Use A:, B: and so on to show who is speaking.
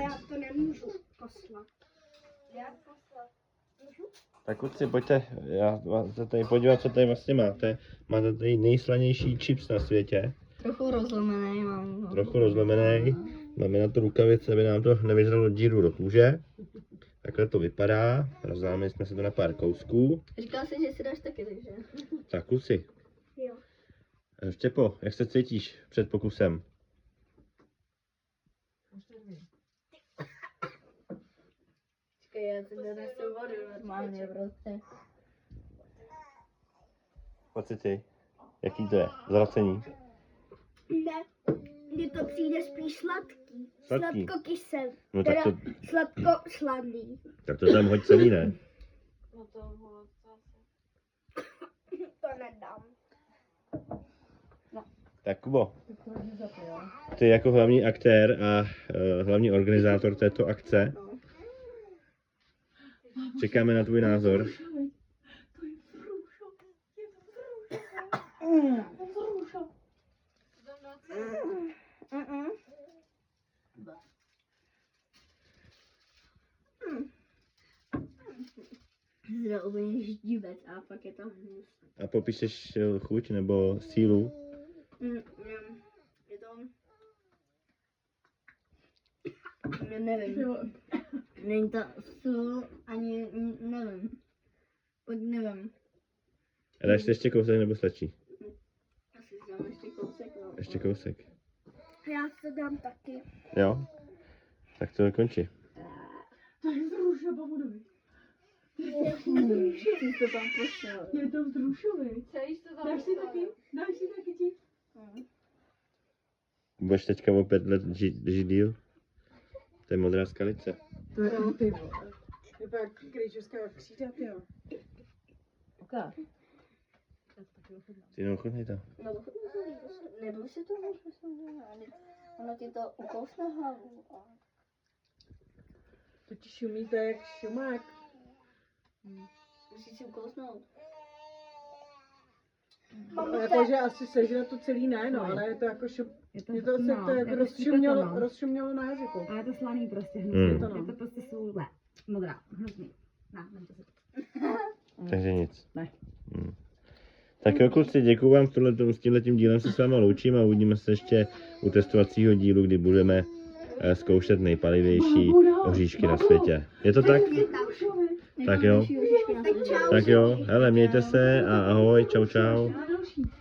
A: Já to nemůžu poslat. Já poslat můžu?
B: Tak kluci, pojďte, já vás se tady podívat, co tady vlastně máte. Máte tady nejslanější chips na světě.
C: Trochu rozlomený mám.
B: Trochu rozlomený. Máme na to rukavice, aby nám to nevyžralo díru do kůže. Takhle to vypadá. Rozdáme jsme se to na pár kousků.
C: Říkal jsi, že si dáš taky, takže.
B: Tak kluci.
A: Jo.
B: Štěpo, jak se cítíš před pokusem?
C: Počkej, já si donesu vodu normálně prostě.
B: Pocity? Jaký to je? Zvracení?
A: Ne, mně to přijde spíš sladký.
B: Sladký?
A: Sladko-kyselý.
B: No tak to,
A: Sladko-slaný.
B: tak to tam hoď celý, ne?
C: No to
A: To nedám.
B: Tak Kubo, ty jako hlavní aktér a hlavní organizátor této akce, čekáme na tvůj názor.
C: Zde úplně ždíbec a pak je to hnus.
B: A popíšeš chuť nebo sílu?
C: Je to... Nevím. Není to sůl, ani nevím. Nevím.
B: A dáš si ještě kousek nebo stačí?
C: Asi si dám ještě kousek, no.
B: Ještě kousek.
A: Já to dám taky.
B: Jo? Tak to končí.
D: To je vzrušo, Pavudovi.
C: Ty to tam pošel.
D: Je to vzrušový.
C: Chceš to tam
D: Dáš si taky? Dáš si taky ti?
B: Budeš teďka o 5 let žít díl? To je modrá skalice.
D: To je ty vole. Je pak krejčovská křída, jo.
C: Ukáž.
B: Ty neochutnej to.
C: No, nebyl si to ono ti to ukousne hlavu.
D: To ti šumí, to je jak šumák.
C: Musíš si ukousnout.
D: Jakože asi sežrat to celý ne, no, ale je to jako je to asi to jako rozšumělo na jazyku.
E: A je to slaný prostě
B: Mm.
E: hnusný.
D: Je to, no.
E: Je to prostě sůl, modrá, hnusný. Vemte si to.
B: Takže nic.
E: Ne.
B: Tak jo kluci, děkuju vám s tímhletím dílem se s váma loučím a uvidíme se ještě u testovacího dílu, kdy budeme zkoušet nejpalivější oříšky na světě. Je to tak? Tak jo. Tak jo, hele, mějte se a ahoj, čau čau.